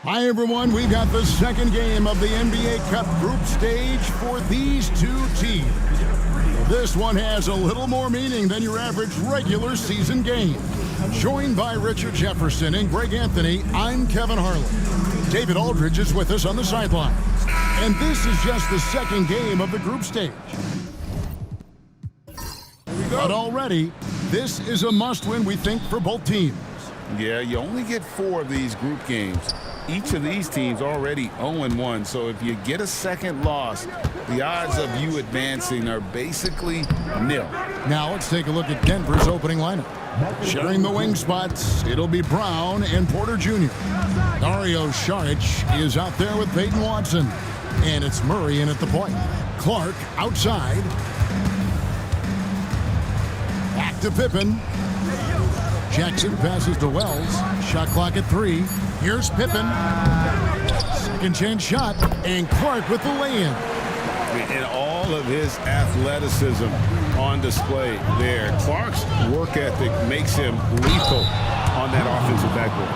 Hi, everyone. We've got the second game of the NBA Cup group stage for these two teams. This one has a little more meaning than your average regular season game. Joined by Richard Jefferson and Greg Anthony, I'm Kevin Harlan. David Aldridge is with us on the sidelines. And this is just the second game of the group stage. But already, this is a must-win, we think, for both teams. Yeah, you only get 4 of these group games. Each of these teams already 0-1, so if you get a second loss, the odds of you advancing are basically nil. Now let's take a look at Denver's opening lineup. Sharing the wing spots, it'll be Brown and Porter Jr. Dario Saric is out there with Peyton Watson. And it's Murray in at the point. Clark outside. Back to Pippen. Jackson passes to Wells. Shot clock at 3. Here's Pippen. Second chance shot. And Clark with the lay-in. And all of his athleticism on display there. Clark's work ethic makes him lethal on that offensive backboard.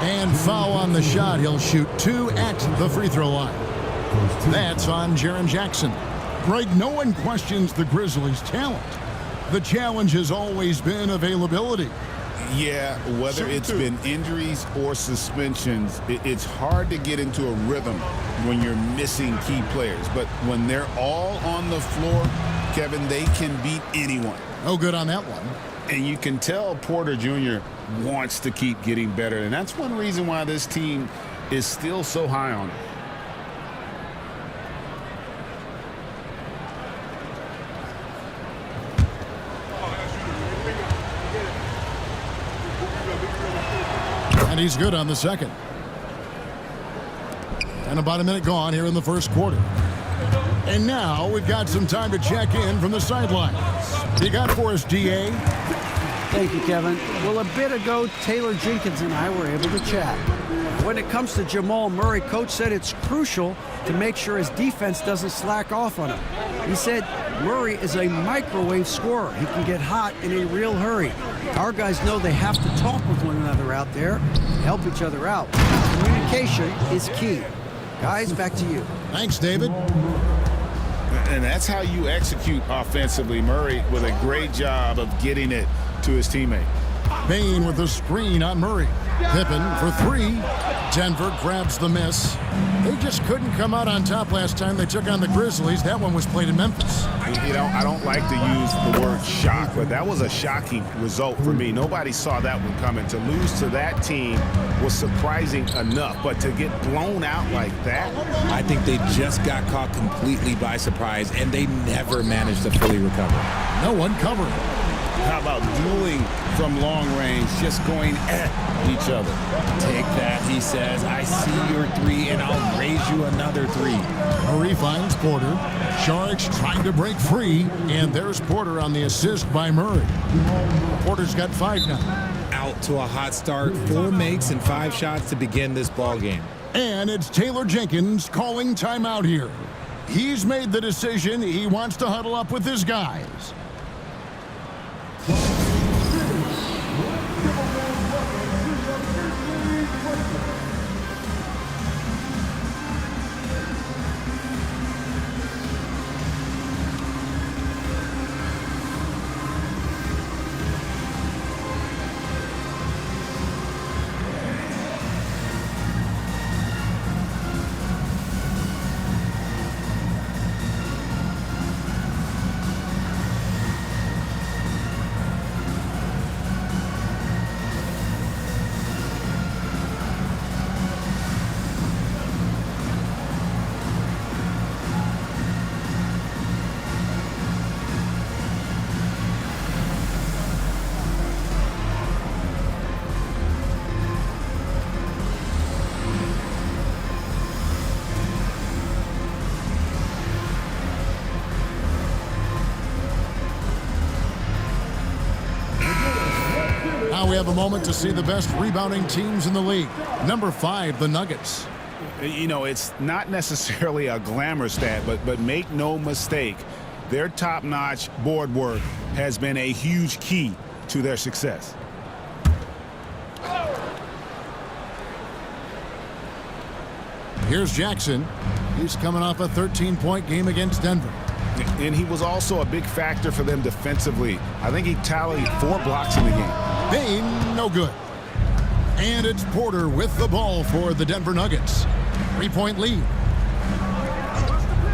And foul on the shot. He'll shoot 2 at the free throw line. That's on Jaren Jackson. Greg, no one questions the Grizzlies' talent. The challenge has always been availability. Yeah, whether it's been injuries or suspensions, it's hard to get into a rhythm when you're missing key players. But when they're all on the floor, Kevin, they can beat anyone. Oh, good on that one. And you can tell Porter Jr. wants to keep getting better. And that's one reason why this team is still so high on him. And he's good on the second. And about a minute gone here in the first quarter. And now we've got some time to check in from the sidelines. You got for us, DA? Thank you, Kevin. Well, a bit ago, Taylor Jenkins and I were able to chat. When it comes to Jamal Murray, Coach said it's crucial to make sure his defense doesn't slack off on him. He said Murray is a microwave scorer. He can get hot in a real hurry. Our guys know they have to talk with one another out there, help each other out. Communication is key. Guys, back to you. Thanks, David. And that's how you execute offensively. Murray with a great job of getting it to his teammate. Bain with the screen on Murray. Pippen for 3. Denver grabs the miss. They just couldn't come out on top last time they took on the Grizzlies. That one was played in Memphis. You know, I don't like to use the word shock, but that was a shocking result for me. Nobody saw that one coming. To lose to that team was surprising enough, but to get blown out like that? I think they just got caught completely by surprise, and they never managed to fully recover. No one covered. How about dueling from long range, just going at each other? Take that, he says. I see your 3, and I'll raise you another 3. Murray finds Porter. Saric trying to break free, and there's Porter on the assist by Murray. Porter's got 5 now. Out to a hot start, 4 makes and 5 shots to begin this ball game. And it's Taylor Jenkins calling timeout here. He's made the decision. He wants to huddle up with his guys. Now we have a moment to see the best rebounding teams in the league. Number 5, the Nuggets. You know, it's not necessarily a glamour stat, but make no mistake, their top-notch board work has been a huge key to their success. Here's Jackson. He's coming off a 13-point game against Denver. And he was also a big factor for them defensively. I think he tallied 4 blocks in the game. Bane, no good. And it's Porter with the ball for the Denver Nuggets. 3-point lead.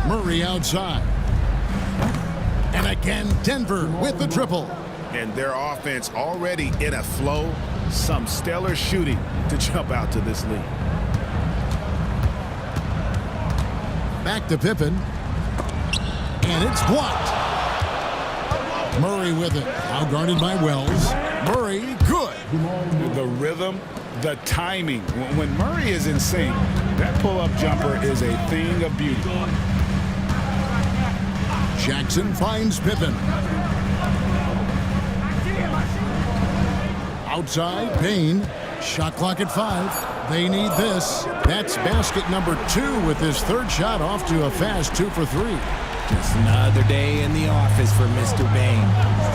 Murray outside. And again, Denver with the triple. And their offense already in a flow. Some stellar shooting to jump out to this lead. Back to Pippen. And it's blocked. Murray with it. Now guarded by Wells. Murray, good. The rhythm, the timing. When Murray is in sync, that pull-up jumper is a thing of beauty. Jackson finds Pippen. Outside, Payne. Shot clock at 5. They need this. That's basket number 2 with his 3rd shot off to a fast 2 for 3. Just another day in the office for Mr. Bane.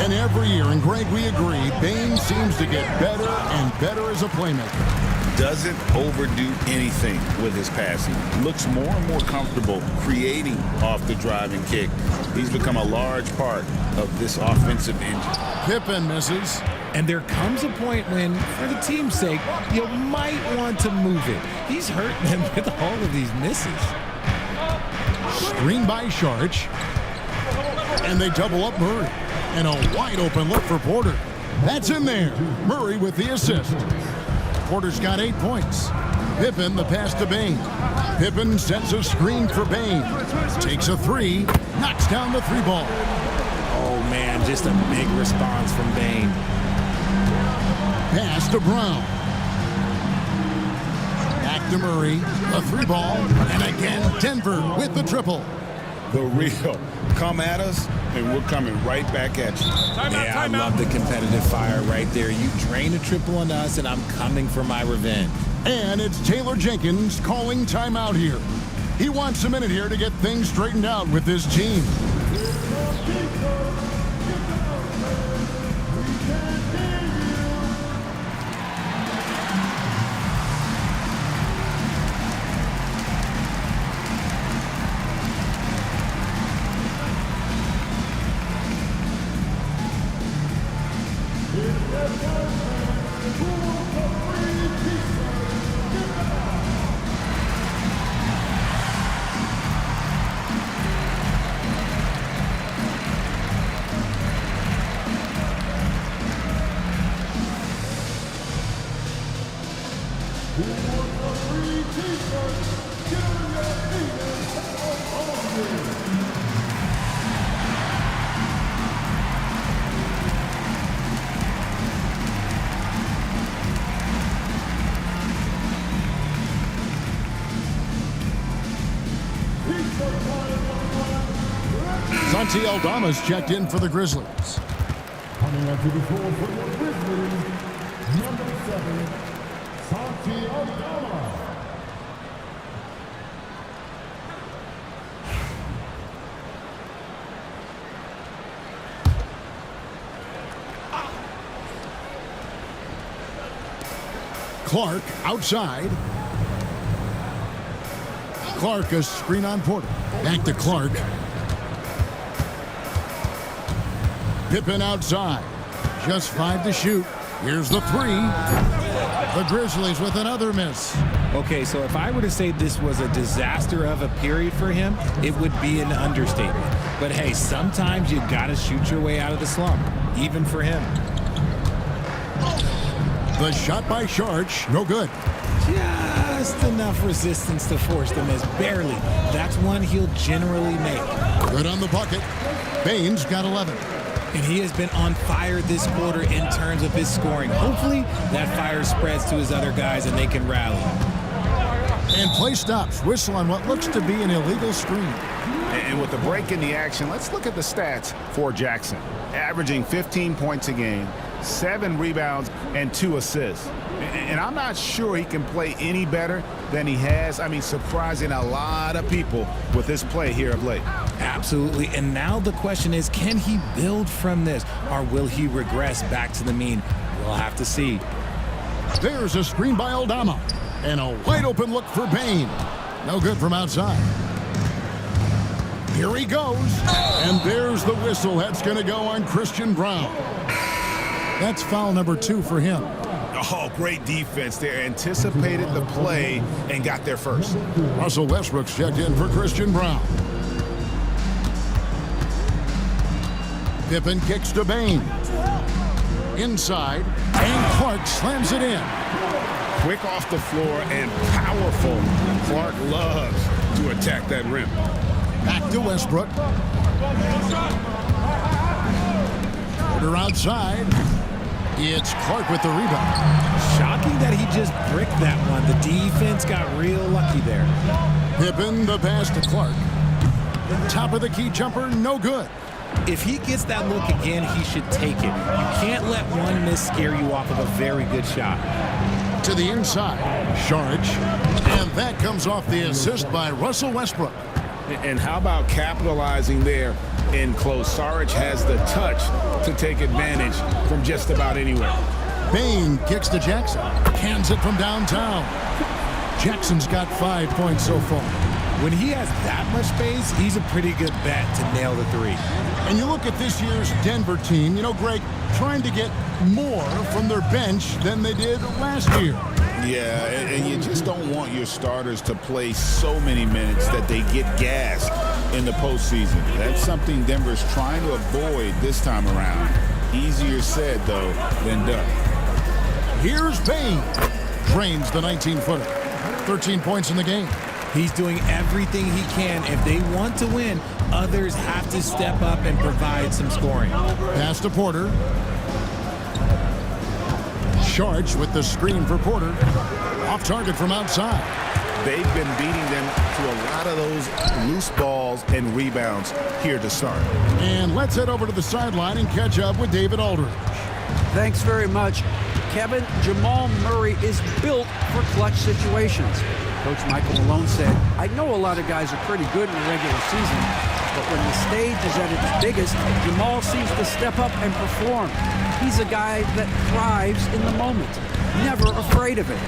And every year, and Greg, we agree, Bane seems to get better and better as a playmaker. Doesn't overdo anything with his passing. Looks more and more comfortable creating off the drive and kick. He's become a large part of this offensive engine. Pippen misses. And there comes a point when, for the team's sake, you might want to move it. He's hurting them with all of these misses. Screen by Sharch. And they double up Murray. And a wide open look for Porter. That's in there. Murray with the assist. Porter's got 8 points. Pippen the pass to Bane. Pippen sends a screen for Bane. Takes a 3. Knocks down the 3-ball. Oh, man, just a big response from Bane. Pass to Brown. Back to Murray. A 3-ball. And again, Denver with the triple. The real. Come at us, and we're coming right back at you. I love the competitive fire right there. You drain a triple on us, and I'm coming for my revenge. And it's Taylor Jenkins calling timeout here. He wants a minute here to get things straightened out with his team. Santi Aldama's checked in for the Grizzlies. Coming up to the floor for the Grizzlies, number 7, Santi Aldama. Clark outside. Clark a screen on Porter. Back to Clark. Pippen outside. Just 5 to shoot. Here's the 3. The Grizzlies with another miss. Okay, so if I were to say this was a disaster of a period for him, it would be an understatement. But hey, sometimes you gotta shoot your way out of the slump, even for him. The shot by Sharch, no good. Just enough resistance to force the miss, barely. That's one he'll generally make. Good on the bucket. Bane's got 11. And he has been on fire this quarter in terms of his scoring. Hopefully that fire spreads to his other guys and they can rally. And play stops. Whistle on what looks to be an illegal screen. And with the break in the action, let's look at the stats for Jackson. Averaging 15 points a game, 7 rebounds, and 2 assists. And I'm not sure he can play any better than he has. I mean, surprising a lot of people with his play here of late. Absolutely. And now the question is, can he build from this? Or will he regress back to the mean? We'll have to see. There's a screen by Aldama. And a wide open look for Bane. No good from outside. Here he goes. And there's the whistle. That's going to go on Christian Braun. That's foul number 2 for him. Oh, great defense there. Anticipated the play and got there first. Russell Westbrook's checked in for Christian Braun. Pippen kicks to Bane. Inside, and Clark slams it in. Quick off the floor and powerful. Clark loves to attack that rim. Back to Westbrook. Porter outside. It's Clark with the rebound. Shocking that he just bricked that one. The defense got real lucky there. Pippen, the pass to Clark. Top of the key jumper, no good. If he gets that look again, he should take it. You can't let one miss scare you off of a very good shot. To the inside, Saric. And that comes off the assist by Russell Westbrook. And how about capitalizing there in close? Saric has the touch to take advantage from just about anywhere. Bane kicks to Jackson. Hands it from downtown. Jackson's got 5 points so far. When he has that much space, he's a pretty good bet to nail the 3. And you look at this year's Denver team, you know, Greg, trying to get more from their bench than they did last year. Yeah, and you just don't want your starters to play so many minutes that they get gassed in the postseason. That's something Denver's trying to avoid this time around. Easier said, though, than done. Here's Bane. Drains the 19-footer. 13 points in the game. He's doing everything he can. If they want to win, others have to step up and provide some scoring. Pass to Porter. Saric with the screen for Porter. Off target from outside. They've been beating them to a lot of those loose balls and rebounds here to start. And let's head over to the sideline and catch up with David Aldridge. Thanks very much. Kevin, Jamal Murray is built for clutch situations. Coach Michael Malone said, I know a lot of guys are pretty good in the regular season, but when the stage is at its biggest, Jamal seems to step up and perform. He's a guy that thrives in the moment, never afraid of it.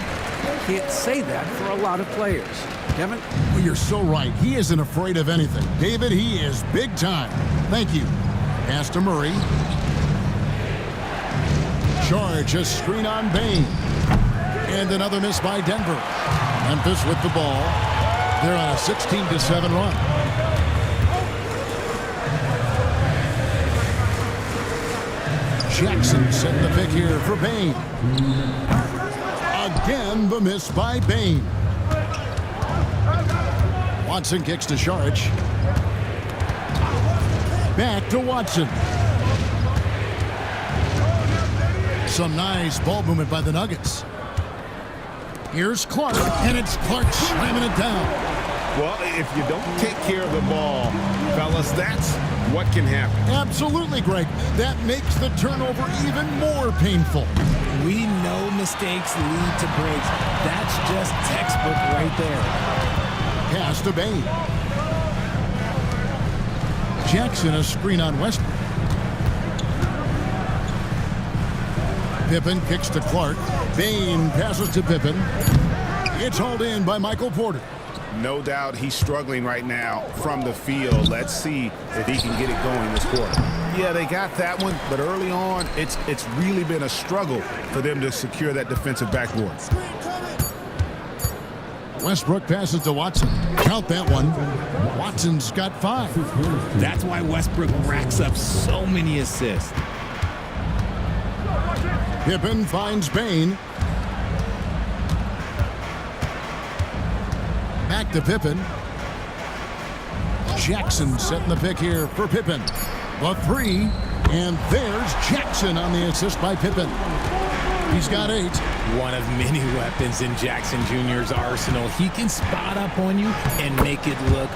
Can't say that for a lot of players. Kevin? Well, you're so right. He isn't afraid of anything. David, he is big time. Thank you. Pass to Murray. Charge, a screen on Bane. And another miss by Denver. Memphis with the ball. They're on a 16-7 run. Jackson setting the pick here for Bane. Again, the miss by Bane. Watson kicks to Saric. Back to Watson. Some nice ball movement by the Nuggets. Here's Clark, and it's Clark slamming it down. Well, if you don't take care of the ball, fellas, that's what can happen. Absolutely, Greg. That makes the turnover even more painful. We know mistakes lead to breaks. That's just textbook right there. Pass to Bane. Jackson, a screen on Westbrook. Pippen kicks to Clark. Bane passes to Pippen. It's hauled in by Michael Porter. No doubt he's struggling right now from the field. Let's see if he can get it going this quarter. Yeah, they got that one, but early on, it's really been a struggle for them to secure that defensive backboard. Westbrook passes to Watson. Count that one. Watson's got 5. That's why Westbrook racks up so many assists. Pippen finds Bane. Back to Pippen. Jackson setting the pick here for Pippen. The 3, and there's Jackson on the assist by Pippen. He's got 8. One of many weapons in Jackson Jr.'s arsenal. He can spot up on you and make it look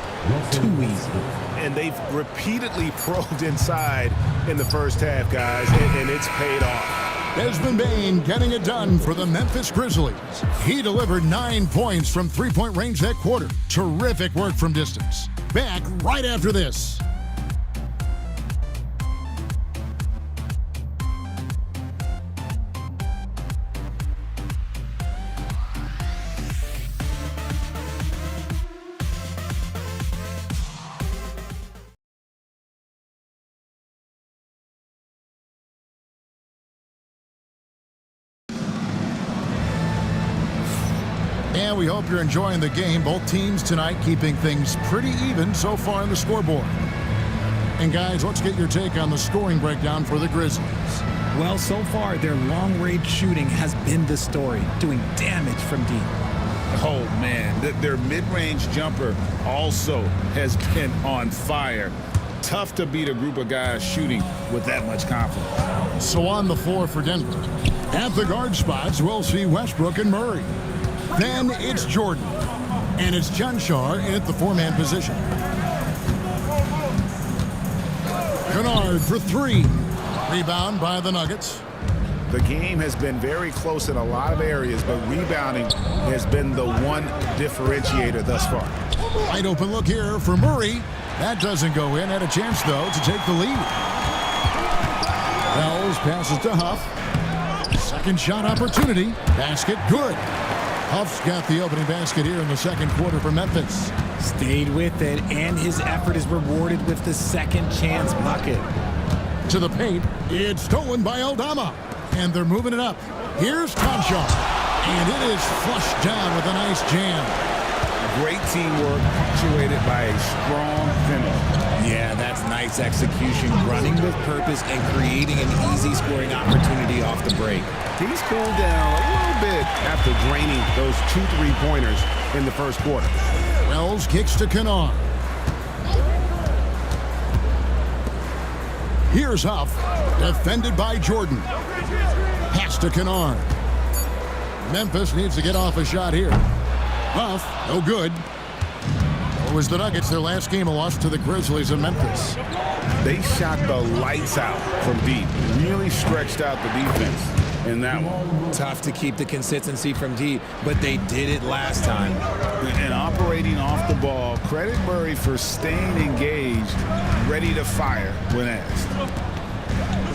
too easy. And they've repeatedly probed inside in the first half, guys, and it's paid off. Desmond Bane getting it done for the Memphis Grizzlies. He delivered 9 points from three-point range that quarter. Terrific work from distance. Back right after this. And we hope you're enjoying the game. Both teams tonight keeping things pretty even so far on the scoreboard. And guys, let's get your take on the scoring breakdown for the Grizzlies. Well, so far, their long-range shooting has been the story, doing damage from deep. Oh, man, their mid-range jumper also has been on fire. Tough to beat a group of guys shooting with that much confidence. So on the floor for Denver. At the guard spots, we'll see Westbrook and Murray. Then it's Jordan. And it's Janshar at the four-man position. Kennard for three. Rebound by the Nuggets. The game has been very close in a lot of areas, but rebounding has been the one differentiator thus far. Wide open look here for Murray. That doesn't go in. Had a chance, though, to take the lead. Wells passes to Huff. Second shot opportunity. Basket good. Huff's got the opening basket here in the second quarter for Memphis. Stayed with it, and his effort is rewarded with the second chance bucket. To the paint. It's stolen by Aldama. And they're moving it up. Here's Conchar. And it is flushed down with a nice jam. Great teamwork punctuated by a strong finish. Yeah, that's nice execution, running with purpose and creating an easy scoring opportunity off the break. He's cooled down a little bit after draining those 2 3-pointers in the first quarter. Wells kicks to Kennard. Here's Huff, defended by Jordan. Pass to Kennard. Memphis needs to get off a shot here. Huff, no good. It was the Nuggets, their last game, a loss to the Grizzlies in Memphis. They shot the lights out from deep. Really stretched out the defense in that one. Tough to keep the consistency from deep, but they did it last time. And operating off the ball, credit Murray for staying engaged, ready to fire when asked.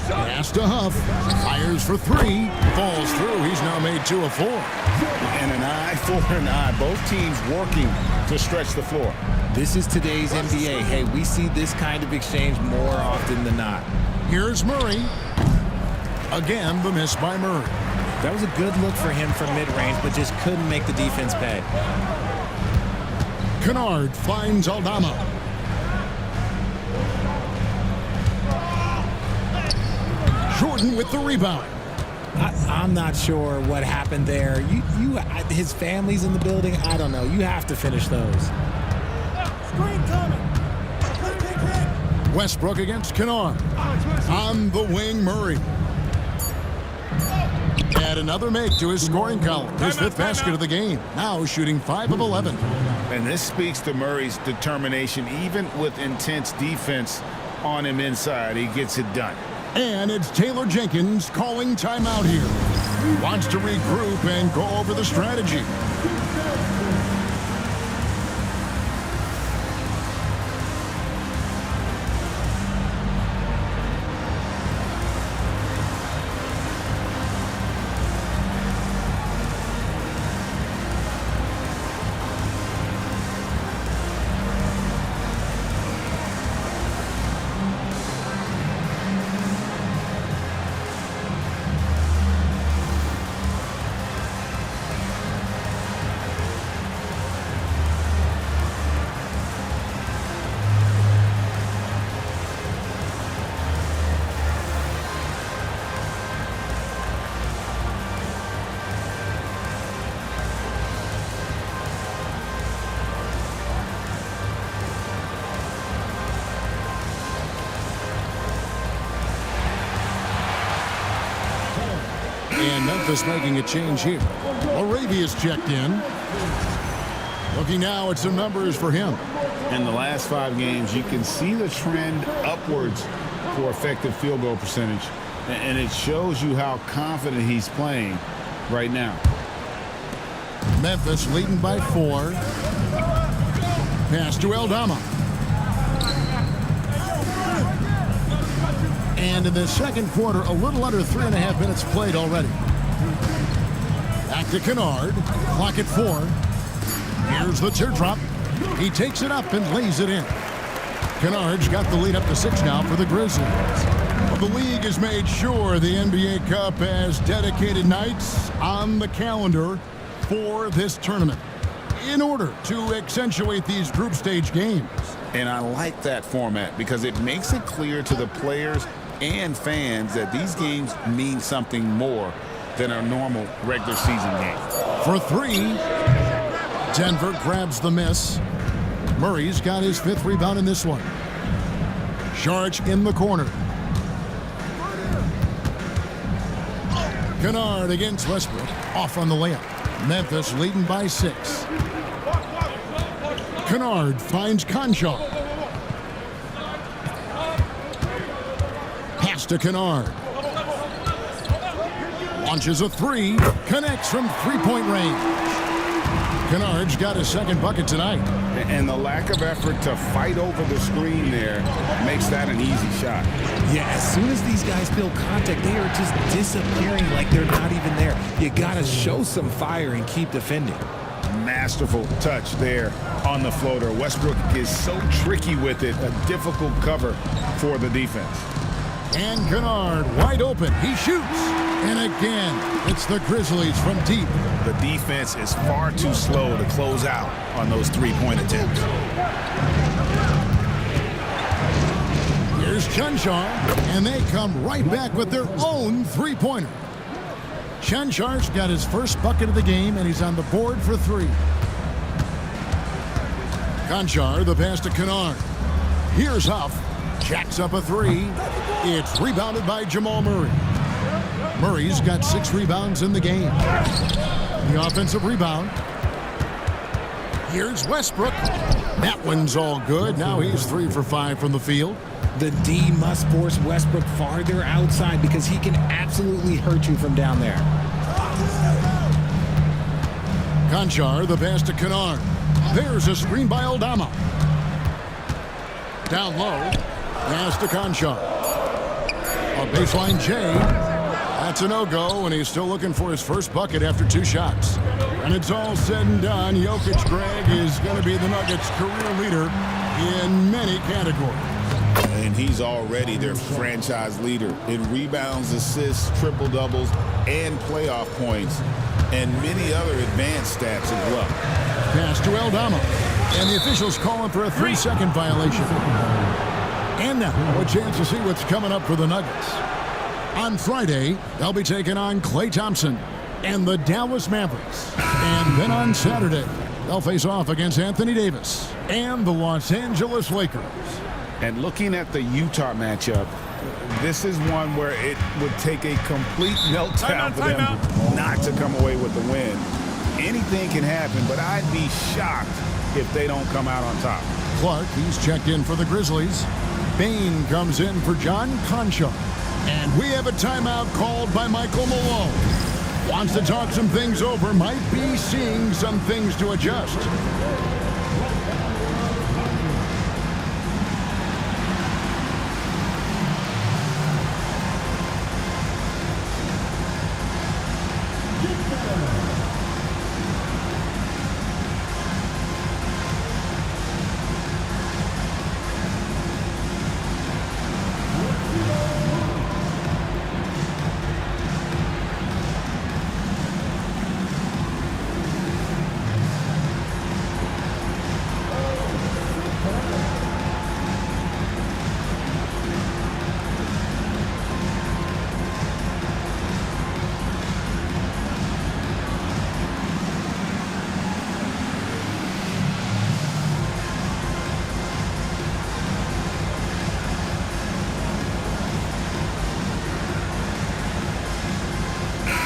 Pass to Huff. Fires for three. Falls through. He's now made 2 of 4. And an eye for an eye. Both teams working to stretch the floor. This is today's NBA. Hey, we see this kind of exchange more often than not. Here's Murray. Again, the miss by Murray. That was a good look for him from mid-range, but just couldn't make the defense pay. Kennard finds Aldama. Jordan with the rebound. I'm not sure what happened there. His family's in the building. I don't know. You have to finish those. Westbrook against Kennard. On the wing, Murray. And another make to his scoring column. His 5th basket of the game. Now shooting 5 of 11. And this speaks to Murray's determination. Even with intense defense on him inside, he gets it done. And it's Taylor Jenkins calling timeout here. Wants to regroup and go over the strategy. And Memphis making a change here. Arabia's checked in. Looking now at some numbers for him. In the last 5 games, you can see the trend upwards for effective field goal percentage. And it shows you how confident he's playing right now. Memphis leading by 4. Pass to Aldama. And in the second quarter, a little under 3.5 minutes played already. Back to Kennard. Clock at 4. Here's the teardrop. He takes it up and lays it in. Kennard's got the lead up to 6 now for the Grizzlies. Well, the league has made sure the NBA Cup has dedicated nights on the calendar for this tournament. in order to accentuate these group stage games. And I like that format because it makes it clear to the players and fans that these games mean something more than a normal regular season game. For three, Denver grabs the miss. Murray's got his 5th rebound in this one. Sharge in the corner. Kennard against Westbrook. Off on the layup. Memphis leading by 6. Kennard finds Conchaw. Pass to Kennard. Launches a 3. Connects from 3-point range. Kennard's got his 2nd bucket tonight. And the lack of effort to fight over the screen there makes that an easy shot. Yeah, as soon as these guys feel contact, they are just disappearing like they're not even there. You got to show some fire and keep defending. Masterful touch there on the floater. Westbrook is so tricky with it. A difficult cover for the defense. And Kennard wide open. He shoots. And again, it's the Grizzlies from deep. The defense is far too slow to close out on those 3-point attempts. Here's Conchaw, and they come right back with their own 3-pointer. Chanchar's got his 1st bucket of the game, and he's on the board for 3. Conchar, the pass to Kennard. Here's Huff. Jacks up a 3. It's rebounded by Jamal Murray. Murray's got 6 rebounds in the game. The offensive rebound. Here's Westbrook. That one's all good. Now he's 3 for 5 from the field. The D must force Westbrook farther outside because he can absolutely hurt you from down there. Conchar, the pass to Kennard. There's a screen by Aldama. Down low. Pass to Conchar. A baseline J. That's a no-go, and he's still looking for his 1st bucket after 2 shots. And it's all said and done. Jokic, Greg, is going to be the Nuggets' career leader in many categories. And he's already their franchise leader in rebounds, assists, triple-doubles, and playoff points, and many other advanced stats as well. Pass to Aldama, and the officials calling for a 3-second violation. And now, a chance to see what's coming up for the Nuggets. On Friday, they'll be taking on Klay Thompson and the Dallas Mavericks. And then on Saturday, they'll face off against Anthony Davis and the Los Angeles Lakers. And looking at the Utah matchup, this is one where it would take a complete meltdown for them not to come away with the win. Anything can happen, but I'd be shocked if they don't come out on top. Clark, he's checked in for the Grizzlies. Bain comes in for John Conchaw. And we have a timeout called by Michael Malone. Wants to talk some things over, might be seeing some things to adjust.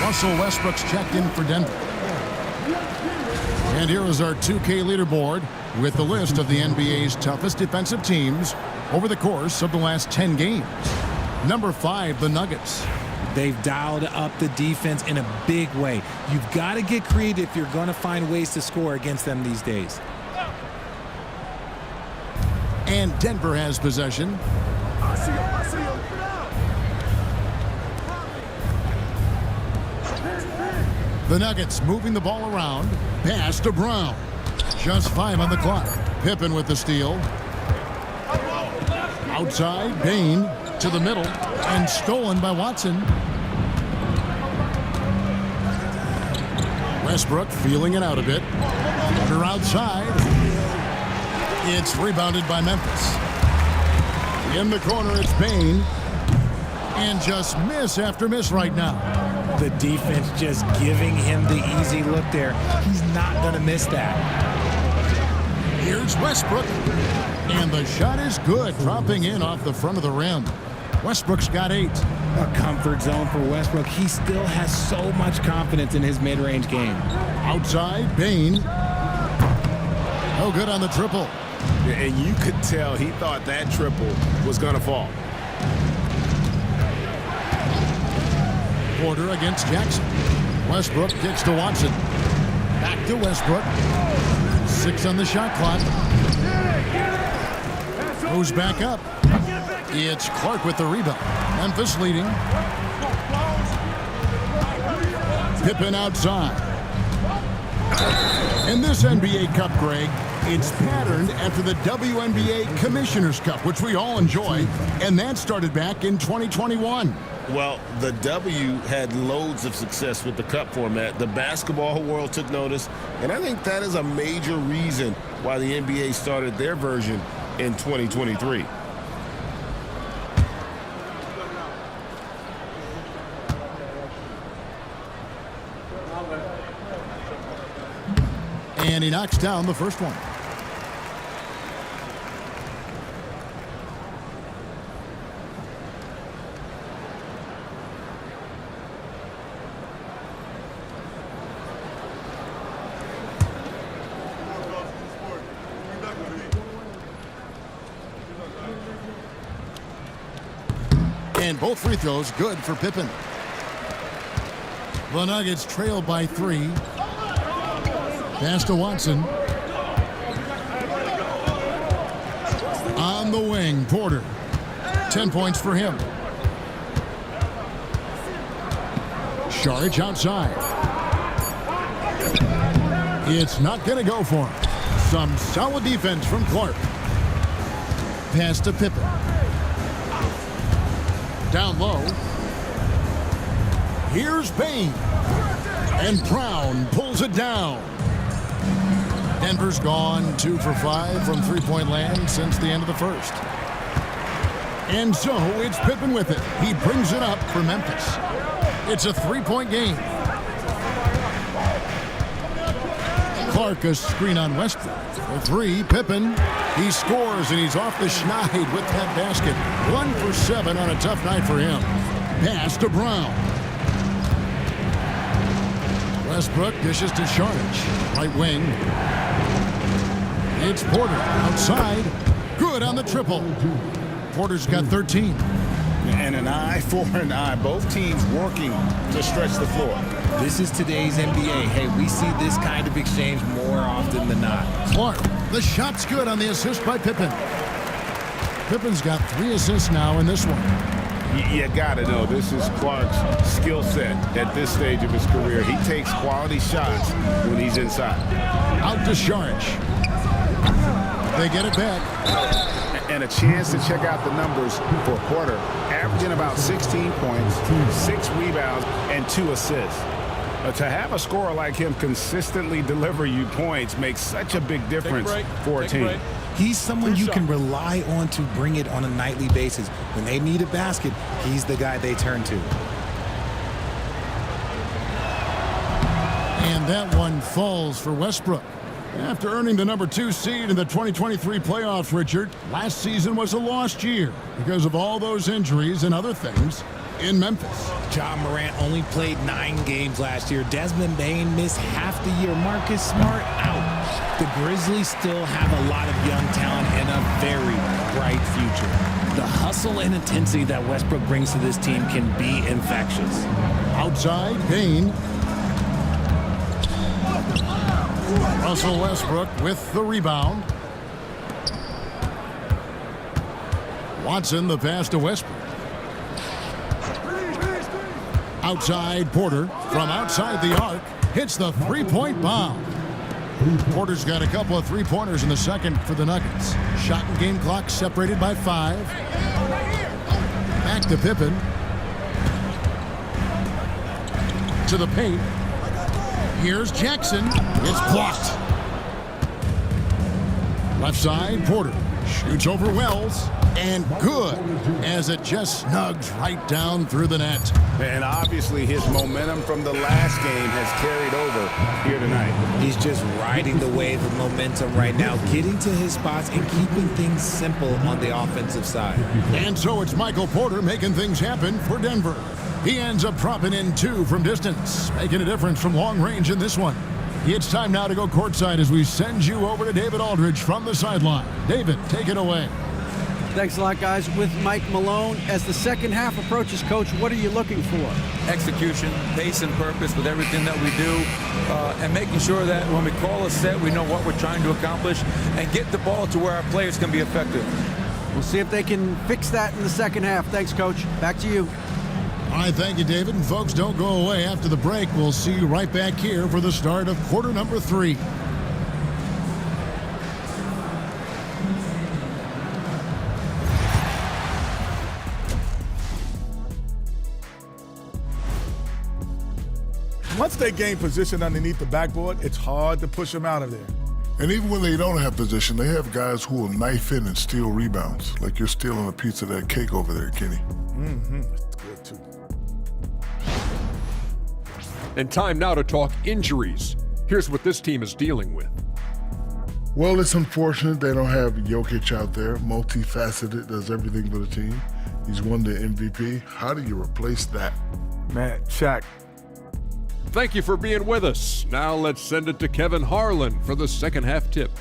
Russell Westbrook's checked in for Denver. And here is our 2K leaderboard with the list of the NBA's toughest defensive teams over the course of the last 10 games. Number 5, the Nuggets. They've dialed up the defense in a big way. You've got to get creative if you're going to find ways to score against them these days. And Denver has possession. The Nuggets moving the ball around. Pass to Brown. Just 5 on the clock. Pippen with the steal. Outside, Bain to the middle. And stolen by Watson. Westbrook feeling it out a bit. Porter outside. It's rebounded by Memphis. In the corner, it's Bane. And just miss after miss right now. The defense just giving him the easy look there. He's not going to miss that. Here's Westbrook. And the shot is good, dropping in off the front of the rim. Westbrook's got 8. A comfort zone for Westbrook. He still has so much confidence in his mid-range game. Outside, Bane. No good on the triple. And you could tell he thought that triple was going to fall. Porter against Jackson. Westbrook kicks to Watson. Back to Westbrook. 6 on the shot clock. Goes back up. It's Clark with the rebound. Memphis leading. Pippen outside. In this NBA Cup, Greg, it's patterned after the WNBA Commissioner's Cup, which we all enjoy, and that started back in 2021. Well, the W had loads of success with the Cup format. The basketball world took notice, and I think that is a major reason why the NBA started their version in 2023. And he knocks down the first one. And both free throws good for Pippen. The Nuggets trail by 3. Pass to Watson. On the wing, Porter. 10 points for him. Saric outside. It's not going to go for him. Some solid defense from Clark. Pass to Pippen. Down low. Here's Bane. And Brown pulls it down. Denver's gone 2 for 5 from three-point land since the end of the first. And so it's Pippen with it. He brings it up for Memphis. It's a 3-point game. Clark a screen on Westbrook. For 3, Pippen. He scores and he's off the schneid with that basket. 1 for 7 on a tough night for him. Pass to Brown. Westbrook dishes to Saric. Right wing. It's Porter outside. Good on the triple. Porter's got 13. And an eye for an eye. Both teams working to stretch the floor. This is today's NBA. Hey, we see this kind of exchange more often than not. Clark, the shot's good on the assist by Pippen. Pippen's got 3 assists now in this one. You got to know, this is Clark's skill set at this stage of his career. He takes quality shots when he's inside. Out to Saric. They get it back. And a chance to check out the numbers for Porter, averaging about 16 points, 6 rebounds, and 2 assists. To have a scorer like him consistently deliver you points makes such a big difference for a team. He's someone you can rely on to bring it on a nightly basis. When they need a basket, he's the guy they turn to. And that one falls for Westbrook. After earning the number 2 seed in the 2023 playoffs, Richard, last season was a lost year because of all those injuries and other things in Memphis. Ja Morant only played 9 games last year. Desmond Bane missed half the year. Marcus Smart out. The Grizzlies still have a lot of young talent and a very bright future. The hustle and intensity that Westbrook brings to this team can be infectious. Outside, Bane. Russell Westbrook with the rebound. Watson the pass to Westbrook. Outside, Porter from outside the arc hits the 3-point bomb. Porter's got a couple of 3-pointers in the second for the Nuggets. Shot and game clock separated by 5. Back to Pippen. To the paint. Here's Jackson. It's blocked. Left side, Porter shoots over Wells. And good, as it just snugs right down through the net. And obviously his momentum from the last game has carried over here tonight. He's just riding the wave of momentum right now, getting to his spots and keeping things simple on the offensive side. And so it's Michael Porter making things happen for Denver. He ends up dropping in 2 from distance, making a difference from long range in this one. It's time now to go courtside as we send you over to David Aldridge from the sideline. David, take it away. Thanks a lot, guys. With Mike Malone, as the second half approaches, Coach, what are you looking for? Execution, pace, and purpose with everything that we do, and making sure that when we call a set, we know what we're trying to accomplish and get the ball to where our players can be effective. We'll see if they can fix that in the second half. Thanks, Coach. Back to you. All right, thank you, David. And folks, don't go away. After the break, we'll see you right back here for the start of quarter number 3. Once they gain position underneath the backboard, it's hard to push them out of there. And even when they don't have position, they have guys who will knife in and steal rebounds, like you're stealing a piece of that cake over there, Kenny. That's good, too. And time now to talk injuries. Here's what this team is dealing with. Well, it's unfortunate they don't have Jokic out there, multifaceted, does everything for the team. He's won the MVP. How do you replace that? Man, Shaq. Thank you for being with us. Now let's send it to Kevin Harlan for the second half tip.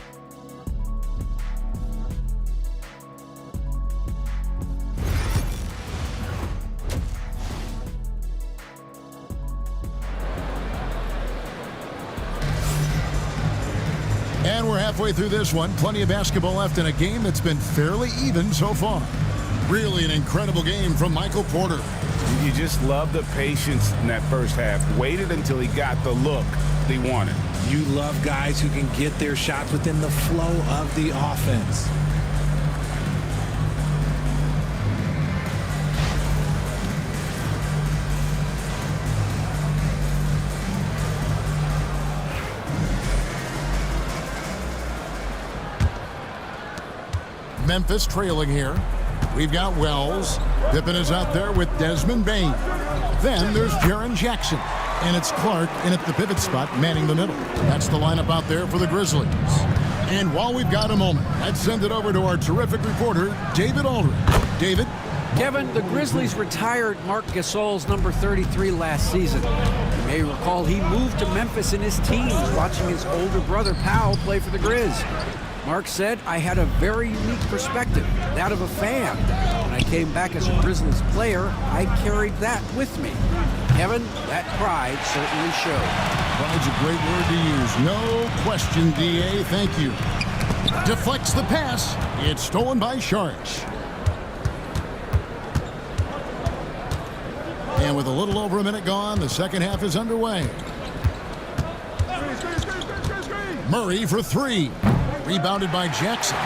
And we're halfway through this one. Plenty of basketball left in a game that's been fairly even so far. Really an incredible game from Michael Porter. You just love the patience in that first half. Waited until he got the look he wanted. You love guys who can get their shots within the flow of the offense. Memphis trailing here. We've got Wells. Pippen is out there with Desmond Bane. Then there's Jaren Jackson. And it's Clark in at the pivot spot, manning the middle. That's the lineup out there for the Grizzlies. And while we've got a moment, let's send it over to our terrific reporter, David Aldridge. David? Kevin, the Grizzlies retired Marc Gasol's number 33 last season. You may recall he moved to Memphis in his teens, watching his older brother Powell play for the Grizz. Mark said, I had a very unique perspective, that of a fan. When I came back as a Grizzlies player, I carried that with me. Kevin, that pride certainly showed. Pride's a great word to use. No question, D.A. Thank you. Deflects the pass. It's stolen by Sharch. And with a little over a minute gone, the second half is underway. Murray for 3. Rebounded by Jackson.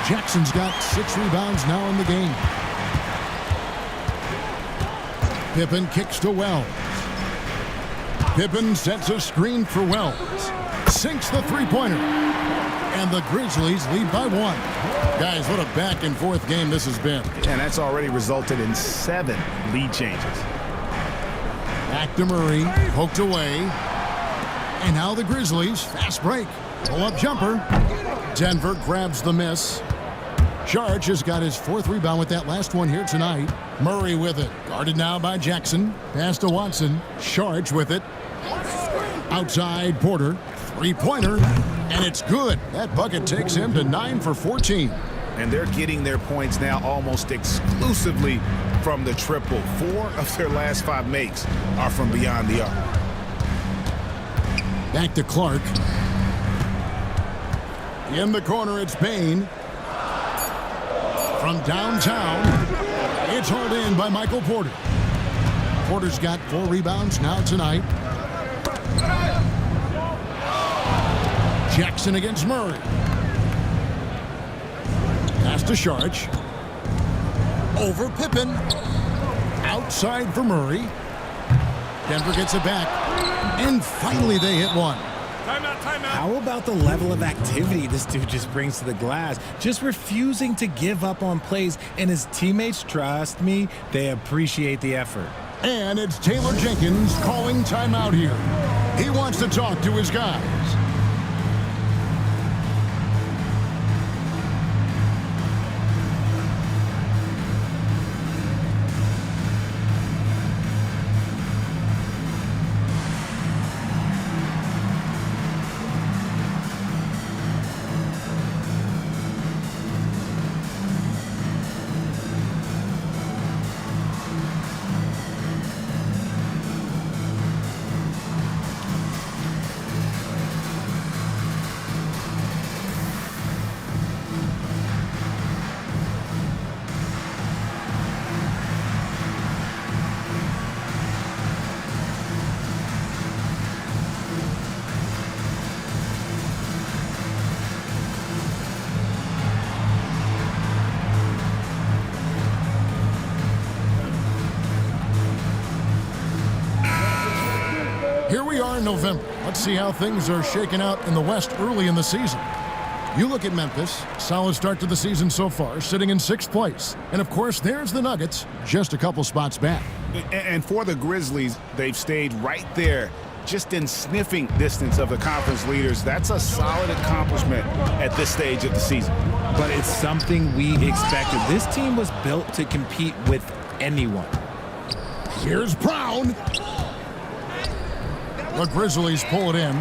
Jackson's got 6 rebounds now in the game. Pippen kicks to Wells. Pippen sets a screen for Wells. Sinks the three-pointer. And the Grizzlies lead by 1. Guys, what a back-and-forth game this has been. And that's already resulted in 7 lead changes. Back to Murray. Poked away. And now the Grizzlies. Fast break. Pull-up jumper. Denver grabs the miss. Sharch has got his 4th rebound with that last one here tonight. Murray with it. Guarded now by Jackson. Pass to Watson. Sharch with it. Outside Porter. Three-pointer. And it's good. That bucket takes him to 9 for 14. And they're getting their points now almost exclusively from the triple. 4 of their last 5 makes are from beyond the arc. Back to Clark. In the corner, it's Bane. From downtown, it's hauled in by Michael Porter. Porter's got 4 rebounds now tonight. Jackson against Murray. Pass to Sharch. Over Pippen. Outside for Murray. Denver gets it back. And finally they hit one. How about the level of activity this dude just brings to the glass? Just refusing to give up on plays, and his teammates, trust me, they appreciate the effort. And it's Taylor Jenkins calling timeout here. He wants to talk to his guys. Here we are in November. Let's see how things are shaking out in the West early in the season. You look at Memphis, solid start to the season so far, sitting in 6th place. And of course, there's the Nuggets, just a couple spots back. And for the Grizzlies, they've stayed right there, just in sniffing distance of the conference leaders. That's a solid accomplishment at this stage of the season. But it's something we expected. This team was built to compete with anyone. Here's Brown. The Grizzlies pull it in.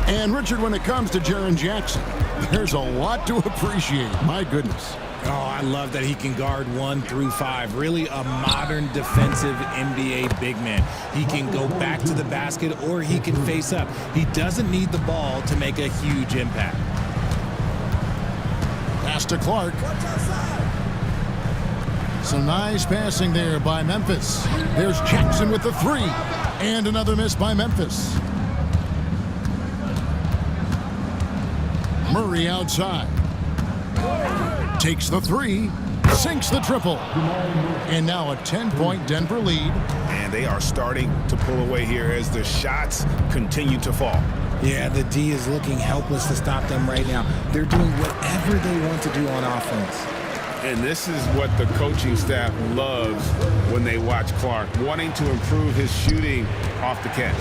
And Richard, when it comes to Jaren Jackson, there's a lot to appreciate. My goodness. Oh, I love that he can guard 1 through 5. Really a modern defensive NBA big man. He can go back to the basket or he can face up. He doesn't need the ball to make a huge impact. Pass to Clark. Some nice passing there by Memphis. There's Jackson with the 3. And another miss by Memphis. Murray outside. Takes the 3. Sinks the triple. And now a 10-point Denver lead. And they are starting to pull away here as the shots continue to fall. Yeah, the D is looking helpless to stop them right now. They're doing whatever they want to do on offense. And this is what the coaching staff loves when they watch Clark, wanting to improve his shooting off the catch.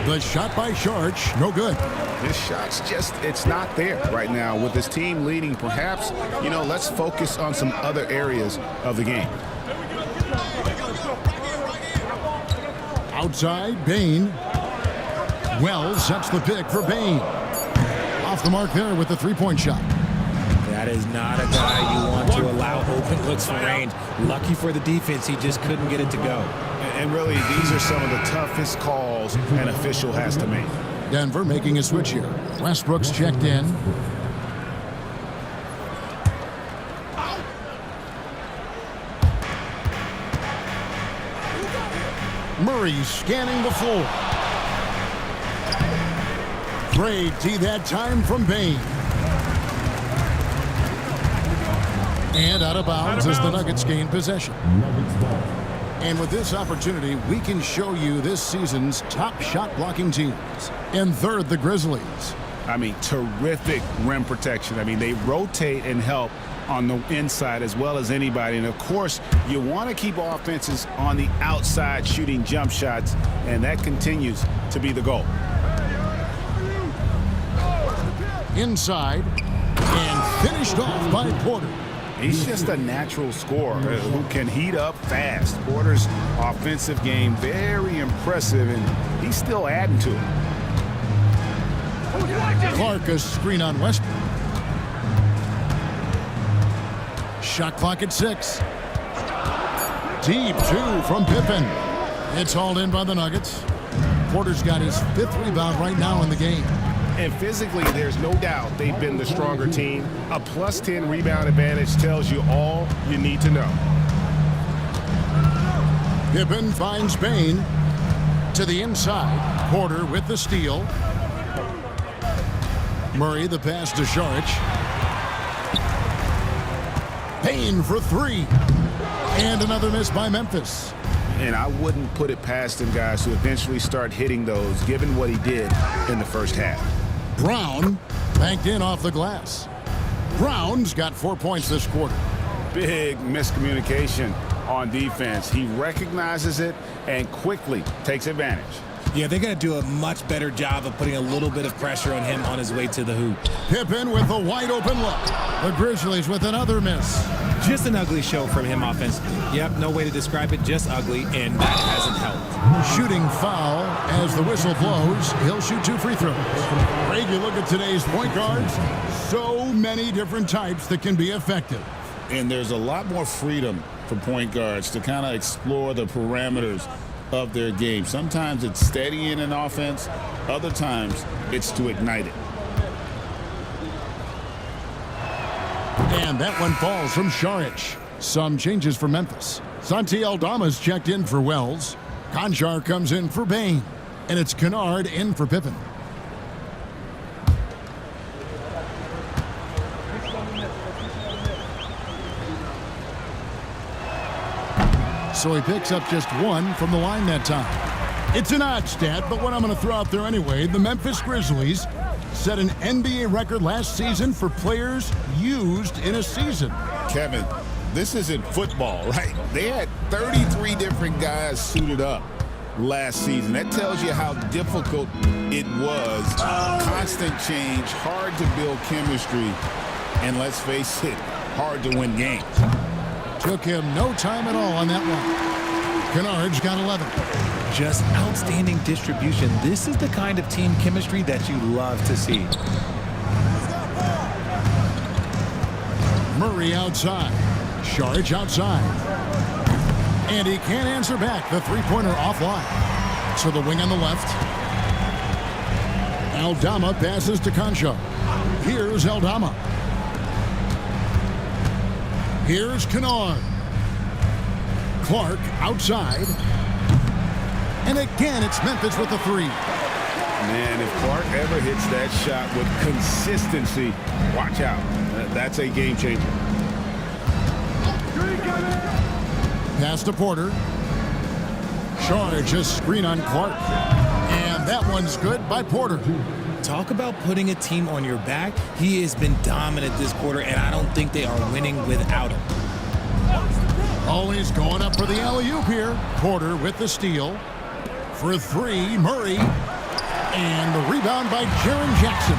The shot by Sharch, no good. This shot's just, it's not there right now. With his team leading, perhaps, let's focus on some other areas of the game. Outside, Bain. Wells sets the pick for Bain. Off the mark there with the 3-point shot. That is not a guy you want to allow open looks for range. Lucky for the defense, he just couldn't get it to go. And really, these are some of the toughest calls an official has to make. Denver making a switch here. Westbrook's checked in. Murray scanning the floor. Great D that time from Bain. And out of bounds as the Nuggets gain possession. And with this opportunity, we can show you this season's top shot blocking teams. In third, the Grizzlies. Terrific rim protection. They rotate and help on the inside as well as anybody. And of course, you want to keep offenses on the outside shooting jump shots, and that continues to be the goal. Inside, and finished off by Porter. He's just a natural scorer who can heat up fast. Porter's offensive game, very impressive, and he's still adding to it. Clark, a screen on Westbrook. Shot clock at 6. Deep 2 from Pippen. It's hauled in by the Nuggets. Porter's got his 5th rebound right now in the game. And physically, there's no doubt they've been the stronger team. A +10 rebound advantage tells you all you need to know. Pippen finds Bain to the inside. Porter with the steal. Murray the pass to Sharch. Bain for 3. And another miss by Memphis. And I wouldn't put it past him, guys, to eventually start hitting those, given what he did in the first half. Brown banked in off the glass. Brown's got 4 points this quarter. Big miscommunication on defense. He recognizes it and quickly takes advantage. Yeah, they're going to do a much better job of putting a little bit of pressure on him on his way to the hoop. Pippen with a wide open look. The Grizzlies with another miss. Just an ugly show from him offensively. Yep, no way to describe it, just ugly, and that hasn't helped. Shooting foul as the whistle blows. He'll shoot 2 free throws. Great, you look at today's point guards. So many different types that can be effective. And there's a lot more freedom for point guards to kind of explore the parameters of their game. Sometimes it's steadying an offense. Other times it's to ignite it. And that one falls from Saric. Some changes for Memphis. Santi Aldama's checked in for Wells. Conchar comes in for Bain. And it's Kennard in for Pippen. So he picks up just 1 from the line that time. It's an odd stat, but what I'm going to throw out there anyway, the Memphis Grizzlies set an NBA record last season for players used in a season. Kevin, this isn't football, right? They had 33 different guys suited up last season. That tells you how difficult it was. Constant change, hard to build chemistry, and let's face it, hard to win games. Took him no time at all on that one. Kennard's got 11. Just outstanding distribution. This is the kind of team chemistry that you love to see. Murray outside. Saric outside. And he can't answer back. The three-pointer offline. So the wing on the left. Aldama passes to Concho. Here's Aldama. Here's Kennard. Clark outside. And again, it's Memphis with the 3. Man, if Clark ever hits that shot with consistency, watch out. That's a game changer. Pass to Porter. Charge a screen on Clark. And that one's good by Porter. Talk about putting a team on your back. He has been dominant this quarter, and I don't think they are winning without him. Oh, he's going up for the alley-oop here. Porter with the steal. For 3, Murray. And the rebound by Jaren Jackson.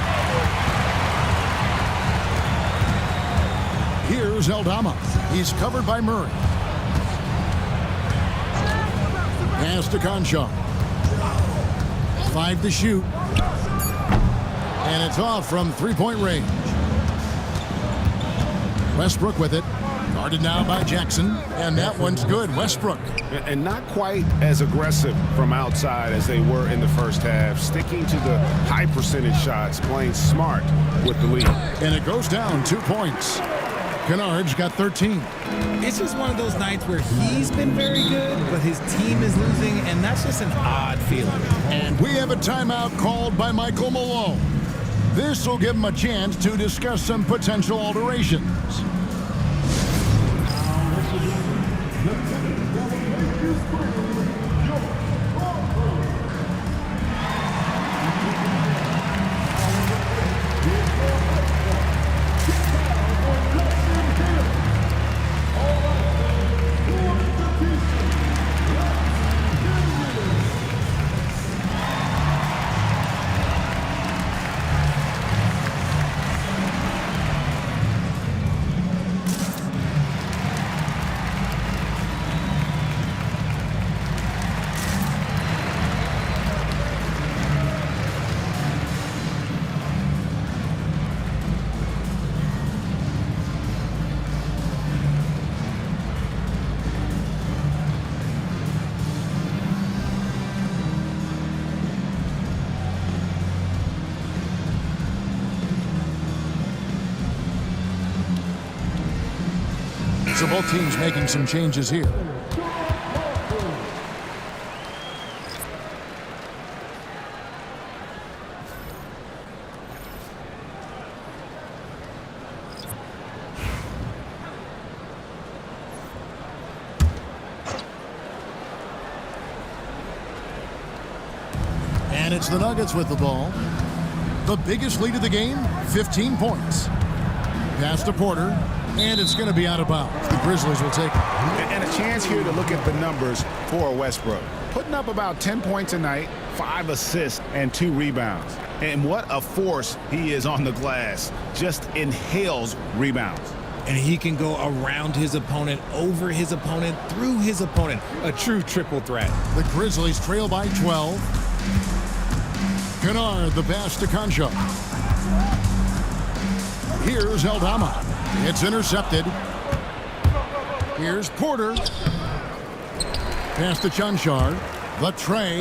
Here's Aldama. He's covered by Murray. Pass to Concho. 5 to shoot. And it's off from three-point range. Westbrook with it. Guarded now by Jackson. And that one's good. Westbrook. And not quite as aggressive from outside as they were in the first half. Sticking to the high percentage shots. Playing smart with the lead. And it goes down 2 points. Kennard's got 13. It's just one of those nights where he's been very good, but his team is losing, and that's just an odd feeling. And we have a timeout called by Michael Malone. This will give him a chance to discuss some potential alterations. So both teams making some changes here. And it's the Nuggets with the ball. The biggest lead of the game, 15 points. Pass to Porter, and it's going to be out of bounds. The Grizzlies will take it. And a chance here to look at the numbers for Westbrook. Putting up about 10 points a night, 5 assists, and 2 rebounds. And what a force he is on the glass. Just inhales rebounds. And he can go around his opponent, over his opponent, through his opponent. A true triple threat. The Grizzlies trail by 12. Kennard, the pass to Concho. Here's Aldama. It's intercepted. Here's Porter. Pass to Chanchar. The tray.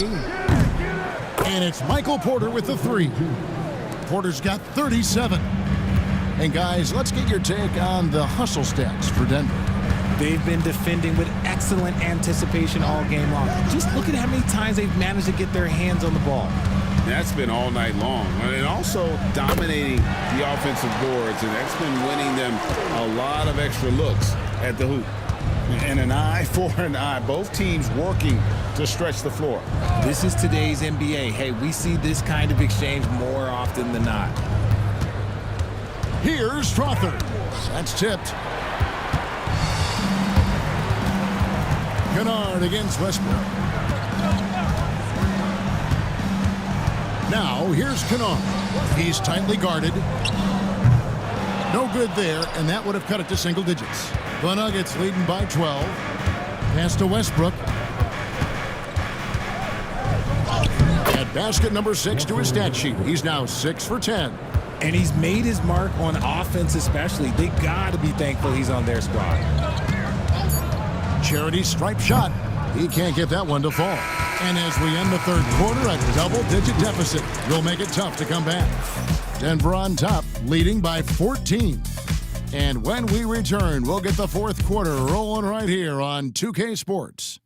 And it's Michael Porter with the 3. Porter's got 37. And guys, let's get your take on the hustle stats for Denver. They've been defending with excellent anticipation all game long. Just look at how many times they've managed to get their hands on the ball. That's been all night long. And also dominating the offensive boards. And that's been winning them a lot of extra looks at the hoop. And an eye for an eye. Both teams working to stretch the floor. This is today's NBA. Hey, we see this kind of exchange more often than not. Here's Strother. That's tipped. Kennard against Westbrook. Now, here's Kennard. He's tightly guarded. No good there, and that would have cut it to single digits. The Nuggets leading by 12. Pass to Westbrook. At basket number 6 to his stat sheet. He's now 6 for 10. And he's made his mark on offense especially. They got to be thankful he's on their squad. Charity stripe shot. He can't get that one to fall. And as we end the third quarter, a double-digit deficit will make it tough to come back. Denver on top, leading by 14. And when we return, we'll get the fourth quarter rolling right here on 2K Sports.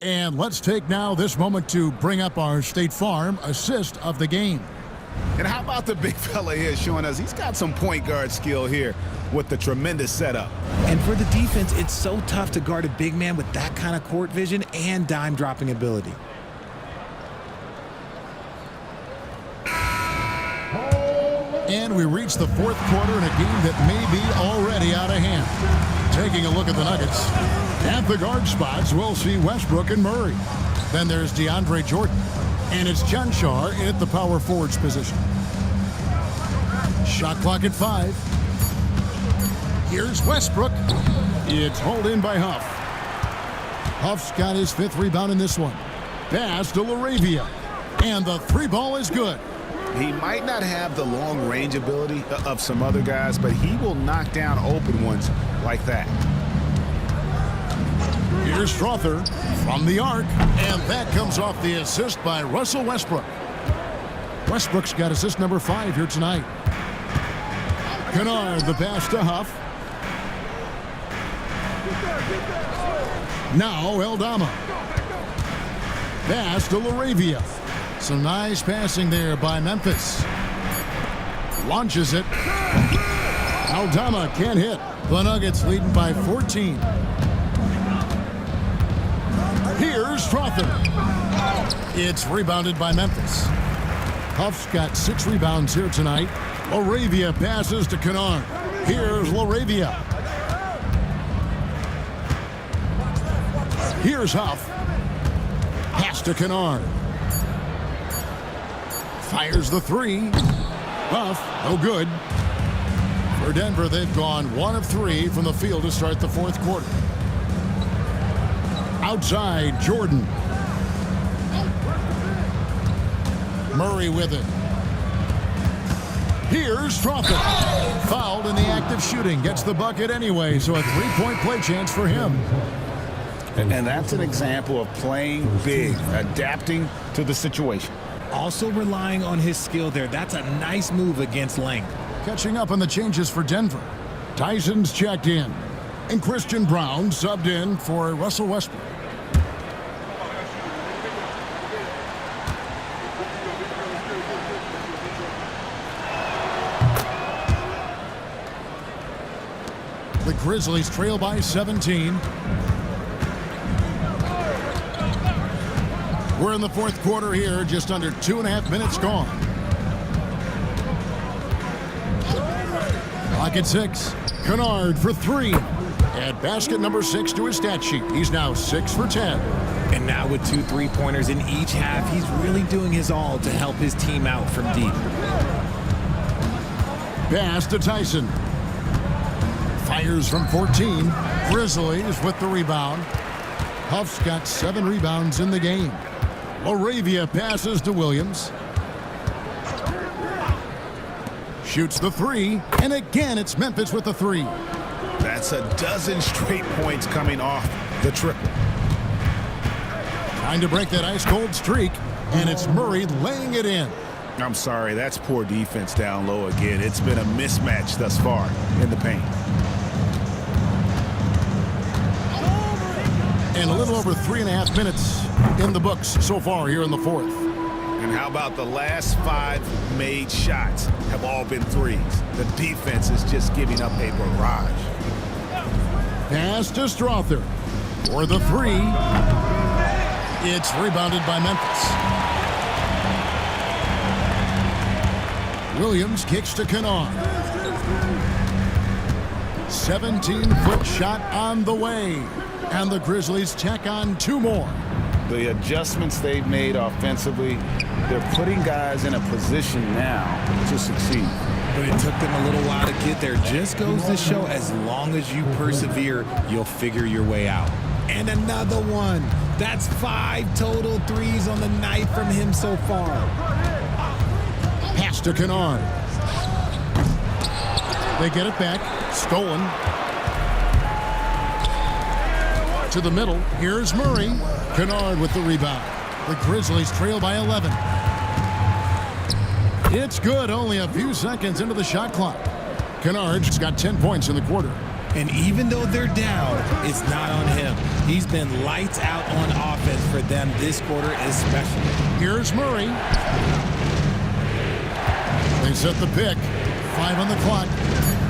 And let's take now this moment to bring up our State Farm assist of the game. And how about the big fella here showing us he's got some point guard skill here with the tremendous setup. And for the defense, it's so tough to guard a big man with that kind of court vision and dime dropping ability. And we reach the fourth quarter in a game that may be already out of hand. Taking a look at the Nuggets. At the guard spots, we'll see Westbrook and Murray. Then there's DeAndre Jordan. And it's Chanchar at the power forwards position. Shot clock at 5. Here's Westbrook. It's hauled in by Huff. Huff's got his 5th rebound in this one. Pass to LaRavia. And the 3 ball is good. He might not have the long range ability of some other guys, but he will knock down open ones like that. Here's Strother from the arc, and that comes off the assist by Russell Westbrook. Westbrook's got assist number 5 here tonight. Kennard, the pass to Huff. Now Aldama. Pass to LaRavia. Some nice passing there by Memphis. Launches it. Aldama can't hit. The Nuggets leading by 14. Here's Strother. It's rebounded by Memphis. Huff's got 6 rebounds here tonight. LaRavia passes to Kennard. Here's LaRavia. Here's Huff. Pass to Kennard. Fires the 3. Huff, no good. For Denver, they've gone 1 of 3 from the field to start the fourth quarter. Outside, Jordan. Murray with it. Here's Strother. Fouled in the act of shooting. Gets the bucket anyway, so a 3-point play chance for him. And that's an example of playing big, adapting to the situation. Also relying on his skill there. That's a nice move against length. Catching up on the changes for Denver. Tyson's checked in. And Christian Brown subbed in for Russell Westbrook. The Grizzlies trail by 17. We're in the fourth quarter here, just under 2.5 minutes gone. Clock at 6. Kennard for 3. Add basket number 6 to his stat sheet. He's now 6 for 10. And now with 2 3-pointers in each half, he's really doing his all to help his team out from deep. Pass to Tyson. Fires from 14. Grizzlies with the rebound. Huff's got 7 rebounds in the game. Laravia passes to Williams. Shoots the 3, and again it's Memphis with the 3. That's a dozen straight points coming off the triple. Trying to break that ice-cold streak, and it's Murray laying it in. I'm sorry, that's poor defense down low again. It's been a mismatch thus far in the paint. And a little over 3.5 minutes in the books so far here in the fourth. And how about the last 5 made shots have all been threes? The defense is just giving up a barrage. Pass to Strother for the 3. It's rebounded by Memphis. Williams kicks to Kennard. 17-foot shot on the way. And the Grizzlies tack on 2 more. The adjustments they've made offensively, they're putting guys in a position now to succeed. But it took them a little while to get there. Just goes to show, as long as you persevere, you'll figure your way out. And another one. That's 5 total threes on the night from him so far. Pass to Kennard. They get it back. Stolen. To the middle. Here's Murray. Kennard with the rebound. The Grizzlies trail by 11. It's good. Only a few seconds into the shot clock. Kennard's got 10 points in the quarter. And even though they're down, it's not on him. He's been lights out on offense for them this quarter especially. Here's Murray. They set the pick. 5 on the clock.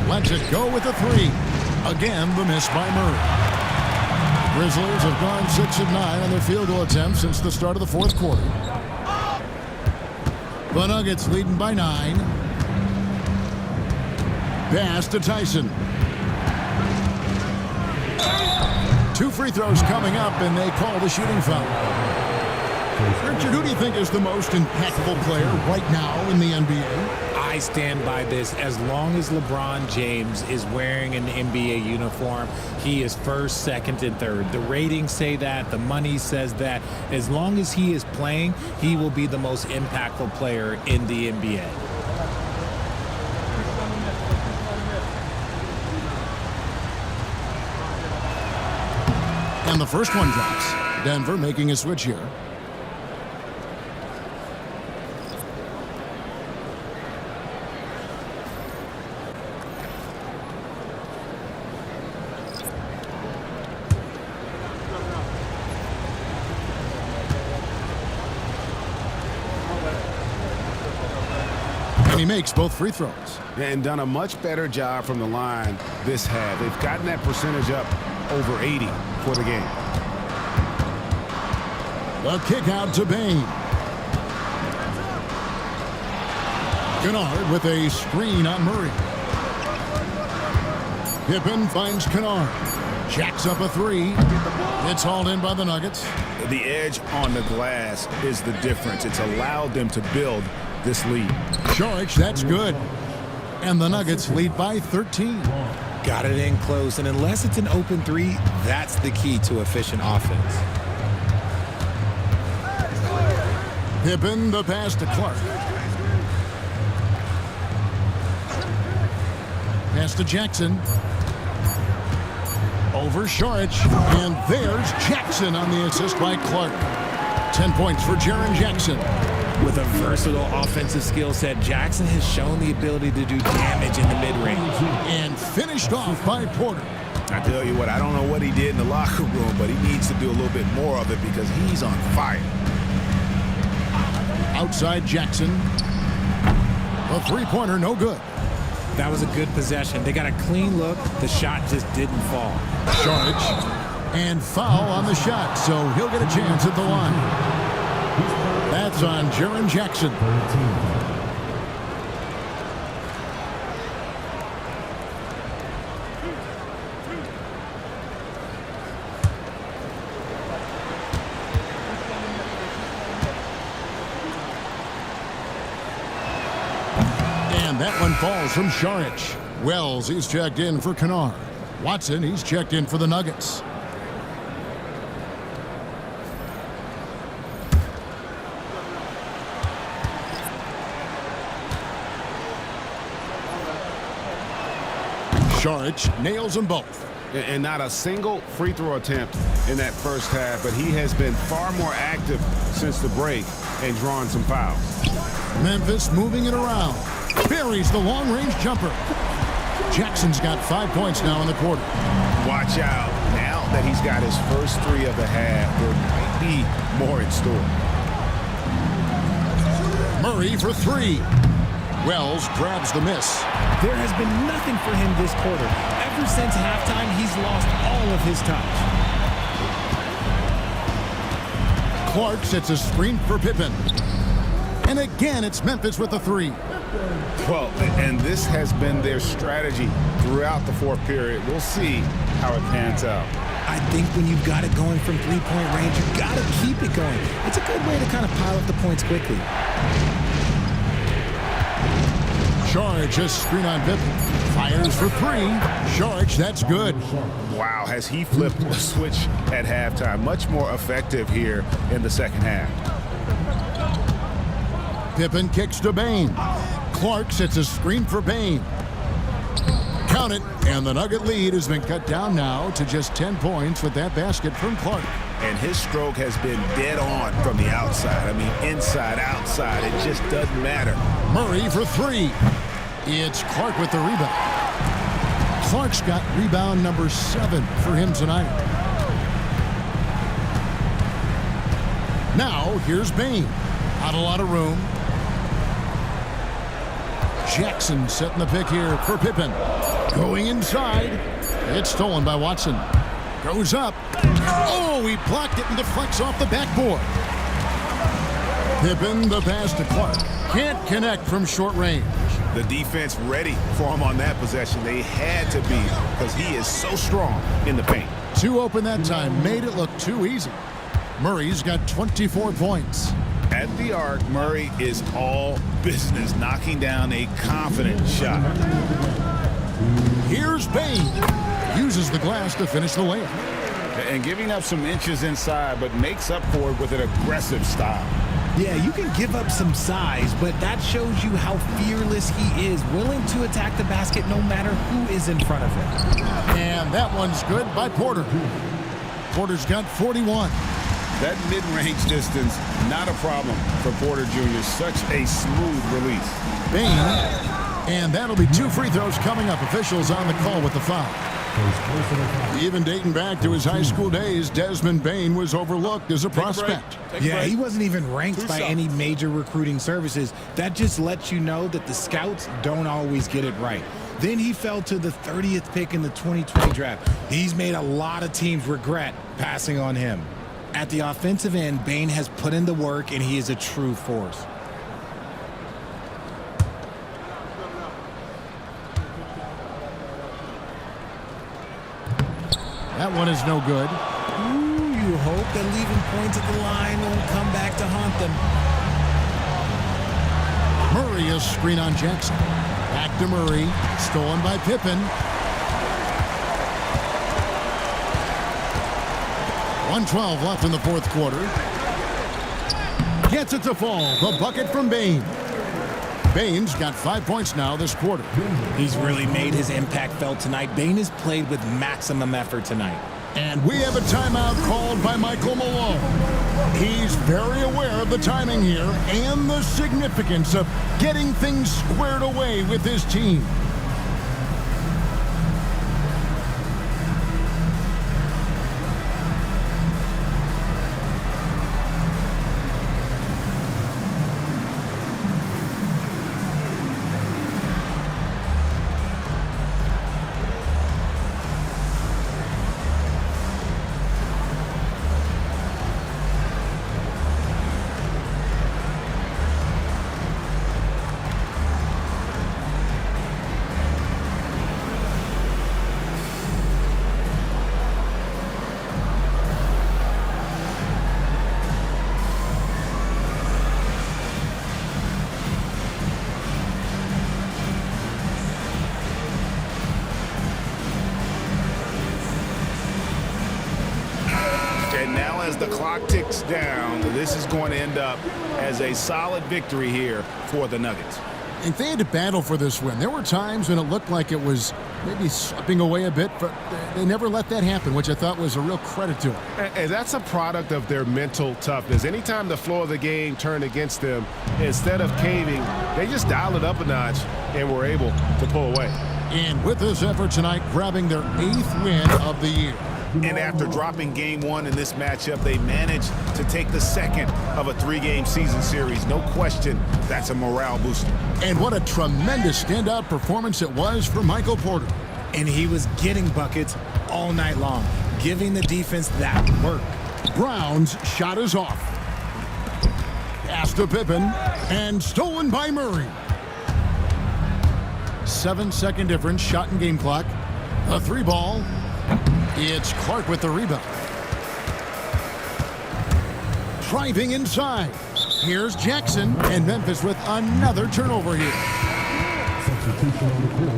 Lets it go with the 3. Again, the miss by Murray. Grizzlies have gone 6 of 9 on their field goal attempts since the start of the fourth quarter. The Nuggets leading by 9. Pass to Tyson. 2 free throws coming up, and they call the shooting foul. Richard, who do you think is the most impactful player right now in the NBA? I stand by this. As long as LeBron James is wearing an NBA uniform, he is first, second, and third. The ratings say that. The money says that. As long as he is playing, he will be the most impactful player in the NBA. And the first one drops. Denver making a switch here. And he makes both free throws. And done a much better job from the line this half. They've gotten that percentage up over 80 for the game. The kick out to Bain. Kennard with a screen on Murray. Pippen finds Kennard. Jacks up a 3. It's hauled in by the Nuggets. The edge on the glass is the difference. It's allowed them to build this lead. George, that's good. And the Nuggets lead by 13. Got it in close, and unless it's an open 3, that's the key to efficient offense. Pippen, the pass to Clark. Pass to Jackson. Over Saric. And there's Jackson on the assist by Clark. 10 points for Jaren Jackson. With a versatile offensive skill set, Jackson has shown the ability to do damage in the mid-range. And finished off by Porter. I tell you what, I don't know what he did in the locker room, but he needs to do a little bit more of it because he's on fire. Outside Jackson. A 3-pointer, no good. That was a good possession. They got a clean look. The shot just didn't fall. Saric. And foul on the shot, so he'll get a chance at the line. That's on Jaren Jackson. 13. And that one falls from Saric. Wells, he's checked in for Kennard. Watson, he's checked in for the Nuggets. Saric nails them both. And not a single free throw attempt in that first half, but he has been far more active since the break and drawing some fouls. Memphis moving it around. Buries the long-range jumper. Jackson's got 5 points now in the quarter. Watch out. Now that he's got his first three of the half, there might be more in store. Murray for three. Wells grabs the miss. There has been nothing for him this quarter. Ever since halftime, he's lost all of his touch. Clark sets a screen for Pippen. And again, it's Memphis with the three. Well, and this has been their strategy throughout the fourth period. We'll see how it pans out. I think when you've got it going from three-point range, you've got to keep it going. It's a good way to kind of pile up the points quickly. Saric just screen on Pippen. Fires for three. Saric, that's good. Wow, has he flipped the switch at halftime. Much more effective here in the second half. Pippen kicks to Bane. Clark sets a screen for Bane. Count it, and the Nugget lead has been cut down now to just 10 points with that basket from Clark. And his stroke has been dead on from the outside. I mean, inside, outside, it just doesn't matter. Murray for three. It's Clark with the rebound. Clark's got rebound number 7 for him tonight. Now, here's Bane. Not a lot of room. Jackson setting the pick here for Pippen. Going inside. It's stolen by Watson. Goes up. Oh, he blocked it and deflects off the backboard. Pippen, the pass to Clark. Can't connect from short range. The defense ready for him on that possession. They had to be because he is so strong in the paint. Two open that time. Made it look too easy. Murray's got 24 points. At the arc, Murray is all business, knocking down a confident shot. Here's Bane. Uses the glass to finish the layup. And giving up some inches inside, but makes up for it with an aggressive style. Yeah, you can give up some size, but that shows you how fearless he is, willing to attack the basket no matter who is in front of him. And that one's good by Porter. Porter's got 41. That mid-range distance, not a problem for Porter Jr. Such a smooth release. Bane. And that'll be 2 free throws coming up. Officials on the call with the foul. Even dating back to his high school days, Desmond Bane was overlooked as a prospect. Yeah, he wasn't even ranked by any major recruiting services. That just lets you know that the scouts don't always get it right. Then he fell to the 30th pick in the 2020 draft. He's made a lot of teams regret passing on him. At the offensive end, Bane has put in the work, and he is a true force. That one is no good. Ooh, you hope that leaving points at the line won't come back to haunt them. Murray is screen on Jackson. Back to Murray. Stolen by Pippen. 1:12 left in the fourth quarter. Gets it to fall. The bucket from Bane. Bane's got 5 points now this quarter. He's really made his impact felt tonight. Bane has played with maximum effort tonight. And we have a timeout called by Michael Malone. He's very aware of the timing here and the significance of getting things squared away with his team. And now as the clock ticks down, this is going to end up as a solid victory here for the Nuggets. And they had to battle for this win. There were times when it looked like it was maybe slipping away a bit, but they never let that happen, which I thought was a real credit to them. And that's a product of their mental toughness. Anytime the flow of the game turned against them, instead of caving, they just dialed it up a notch and were able to pull away. And with this effort tonight, grabbing their 8th win of the year. And after dropping game 1 in this matchup, they managed to take the second of a 3-game season series. No question, that's a morale booster. And what a tremendous standout performance it was for Michael Porter. And he was getting buckets all night long, giving the defense that work. Brown's shot is off. Pass to Pippen, and stolen by Murray. 7-second difference, shot and game clock. A 3-ball. It's Clark with the rebound. Driving inside. Here's Jackson, and Memphis with another turnover here. Substitution on the court.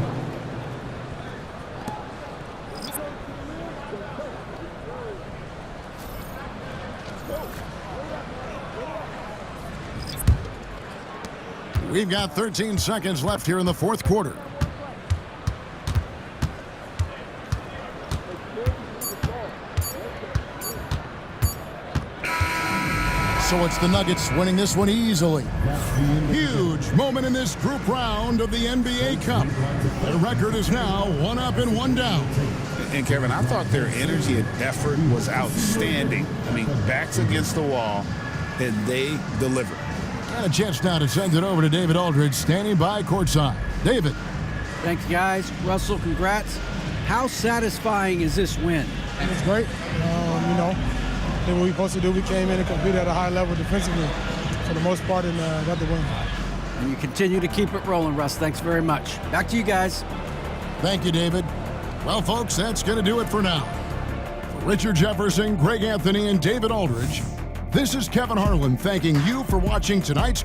We've got 13 seconds left here in the 4th quarter. So it's the Nuggets winning this one easily. Huge moment in this group round of the NBA Cup. Their record is now 1 up and 1 down. And Kevin, I thought their energy and effort was outstanding. I mean, backs against the wall, and they delivered. And a chance now to send it over to David Aldridge, standing by courtside. David. Thanks, guys. Russell, congrats. How satisfying is this win? It's great. Did what we were supposed to do. We came in and competed at a high level defensively for the most part and got the win. And you continue to keep it rolling, Russ. Thanks very much. Back to you guys. Thank you, David. Well, folks, that's going to do it for now. For Richard Jefferson, Greg Anthony, and David Aldridge, this is Kevin Harlan thanking you for watching tonight's game.